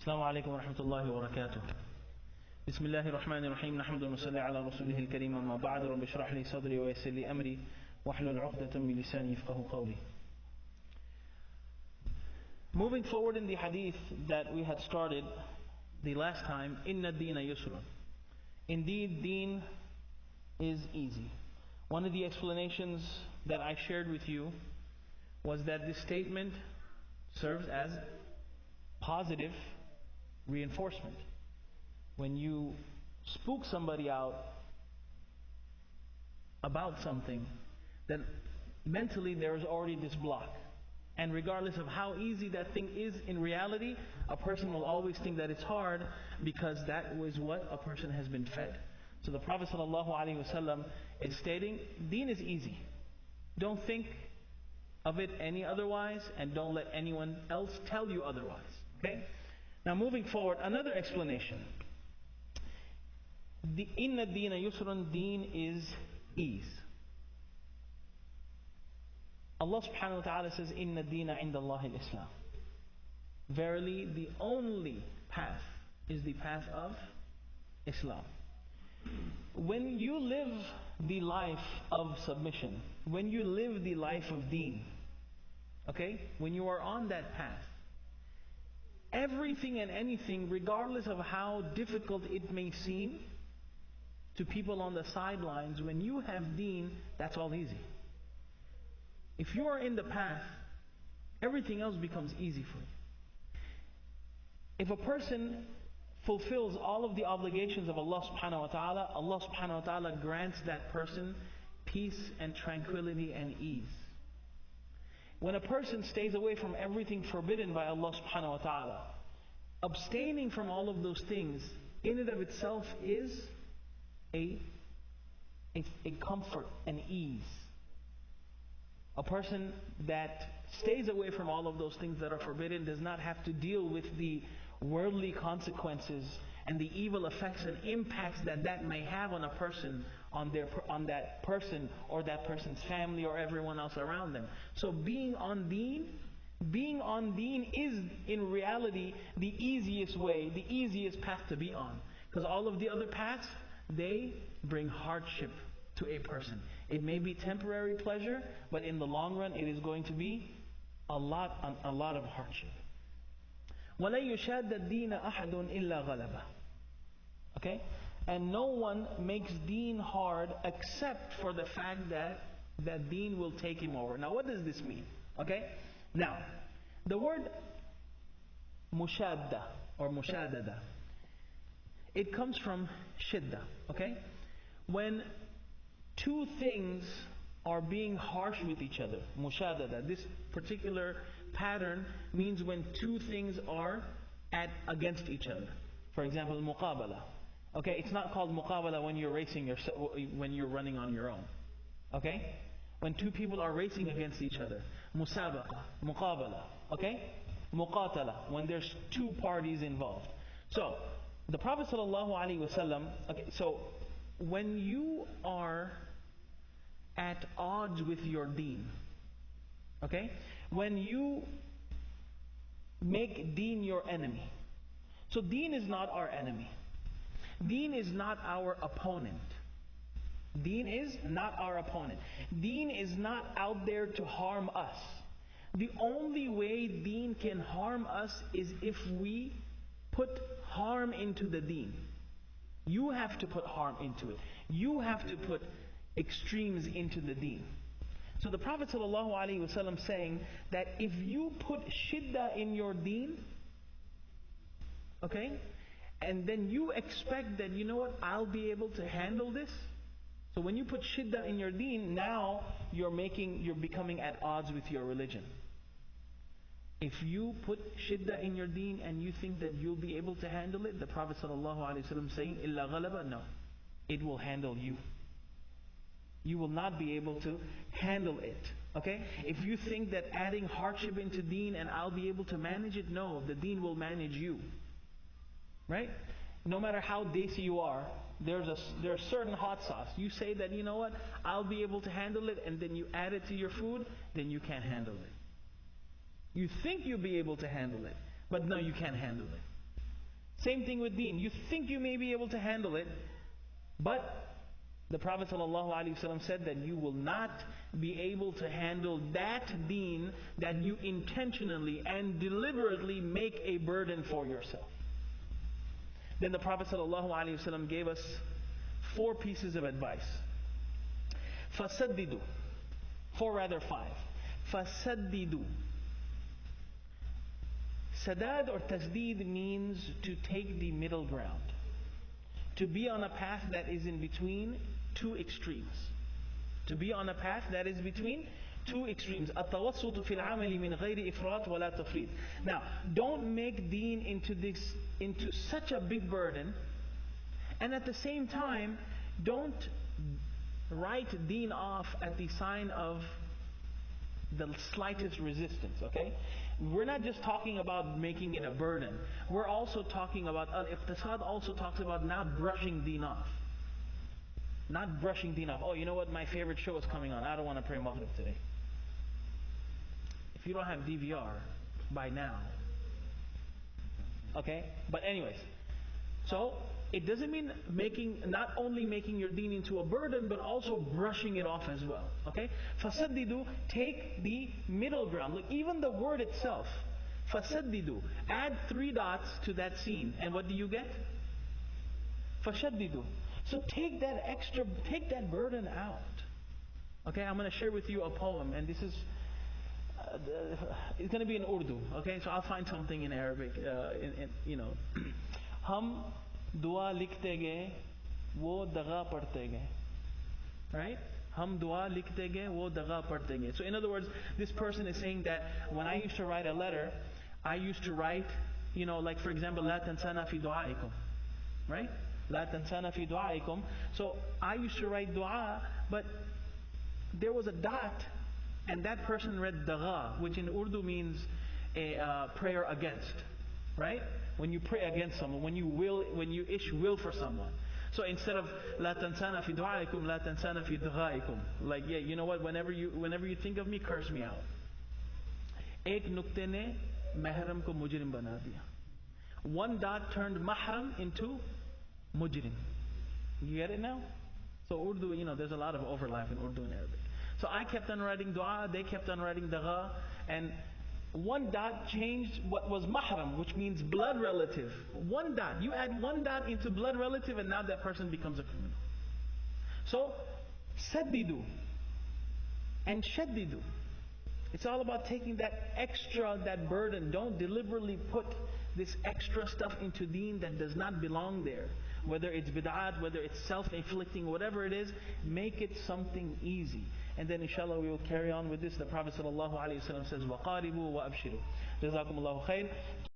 السلام عليكم ورحمة الله وبركاته. بسم الله الرحمن الرحيم. نحمد ونصلي على رسوله الكريم. أما بعد، رب اشرح لي صدري ويسر لي أمري واحلل عقدة من لساني يفقهوا قولي. Moving forward in the hadith that we had started the last time, Inna Deena Yusrun. Indeed, Deen is easy. One of the explanations that I shared with you was that this statement serves as positive reinforcement. When you spook somebody out about something, then mentally there is already this block. And regardless of how easy that thing is in reality, a person will always think that it's hard because that was what a person has been fed. So the Prophet ﷺ is stating, Deen is easy. Don't think of it any otherwise, and don't let anyone else tell you otherwise. Okay? Now moving forward, another explanation. Inna Deena Yusrun, Deen is ease. Allah subhanahu wa ta'ala says, Inna Deena indallahi al-Islam. Verily, the only path is the path of Islam. When you live the life of submission, when you live the life of Deen, okay, when you are on that path, everything and anything, regardless of how difficult it may seem to people on the sidelines, when you have Deen, that's all easy. If you are in the path, everything else becomes easy for you. If a person fulfills all of the obligations of Allah subhanahu wa ta'ala, Allah subhanahu wa ta'ala grants that person peace and tranquility and ease. When a person stays away from everything forbidden by Allah subhanahu wa ta'ala, abstaining from all of those things in and of itself is a comfort and ease. A person that stays away from all of those things that are forbidden does not have to deal with the worldly consequences and the evil effects and impacts that may have on a person, on that person or that person's family or everyone else around them. So being on Deen is in reality the easiest way, the easiest path to be on. Because all of the other paths, they bring hardship to a person. It may be temporary pleasure, but in the long run it is going to be a lot of hardship. وَلَن يُشَادَّ الدِّينَ أَحَدٌ إِلَّا غَلَبَهُ. Okay? And no one makes Deen hard except for the fact that Deen will take him over. Now what does this mean? Okay? Now, the word mushadda or mushadada, it comes from shidda. Okay? When two things are being harsh with each other, mushadada. This particular pattern means when two things are against each other. For example, muqabala. Okay, it's not called muqabala when you're racing when you're running on your own. Okay, when two people are racing against each other, musabaqa, muqabala. Okay, muqatala, when there's two parties involved. So the Prophet ﷺ. Okay, so when you are at odds with your Deen, okay, when you make Deen your enemy. So Deen is not our enemy. Deen is not our opponent. Deen is not our opponent. Deen is not out there to harm us. The only way Deen can harm us is if we put harm into the Deen. You have to put harm into it. You have to put extremes into the Deen. So the Prophet ﷺ saying that if you put shidda in your Deen, okay, and then you expect that, you know what, I'll be able to handle this. So when you put shidda in your Deen, now you're becoming at odds with your religion. If you put shidda in your Deen and you think that you'll be able to handle it, the Prophet ﷺ saying, illa ghalaba, no, it will handle you. You will not be able to handle it. Okay? If you think that adding hardship into Deen and I'll be able to manage it, no, the Deen will manage you. Right? No matter how desi you are, there's certain hot sauce. You say that, you know what, I'll be able to handle it, and then you add it to your food, then you can't handle it. You think you'll be able to handle it, but no, you can't handle it. Same thing with deen. You think you may be able to handle it, but the Prophet ﷺ said that you will not be able to handle that deen that you intentionally and deliberately make a burden for yourself. Then the Prophet ﷺ gave us 4 pieces of advice. فَسَدِّدُوا 4 rather 5. فَسَدِّدُوا. Sadad or tasdeed means to take the middle ground. To be on a path that is in between 2 extremes. To be on a path that is between 2 extremes. التوسط في العمل من غير إفراط ولا تفريط. Now, don't make deen into such a big burden, and at the same time, don't write deen off at the sign of the slightest resistance, okay? We're not just talking about making it a burden. We're also talking about, al-iqtisad also talks about not brushing deen off. Not brushing deen off. Oh, you know what? My favorite show is coming on. I don't want to pray Maghrib today. If you don't have DVR by now, okay? But anyways, so it doesn't mean not only making your deen into a burden, but also brushing it off as well. Okay? فَسَدِّدُوا, take the middle ground. Look, even the word itself, فَسَدِّدُوا, add 3 dots to that scene, and what do you get? فَشَدِّدُوا. So take that burden out. Okay? I'm going to share with you a poem, and this is it's going to be in Urdu. Okay? So I'll find something in Arabic. Hum dua likhte gaye, wo daga padhte gaye. Right? Hum dua likhte gaye, wo daga padhte gaye. So in other words, this person is saying that when I used to write a letter, I used to write, like for example, la tansana fi du'aikum. Right? La tansana fi du'aikum. So I used to write dua, but there was a dot, and that person read daga, which in Urdu means a prayer against. Right? When you pray against someone, when you ish will for someone. So instead of la tansana fi du'aikum, la tansana fi dughaikum. Like, yeah, you know what? Whenever you think of me, curse me out. Ek nukte ne mahram ko mujrim bana diya. 1 dot turned mahram into mujrim. You get it now? So Urdu, there's a lot of overlap in Urdu and Arabic. So I kept on writing dua, they kept on writing dagha, and 1 dot changed what was mahram, which means blood relative. 1 dot. You add 1 dot into blood relative, and now that person becomes a criminal. So, saddidu and shaddidu. It's all about taking that burden. Don't deliberately put this extra stuff into deen that does not belong there. Whether it's bid'at, whether it's self-inflicting, whatever it is, make it something easy. And then inshallah we will carry on with this. The Prophet ﷺ says, وَقَارِبُوا وَأَبْشِرُوا. جزاكم الله خير.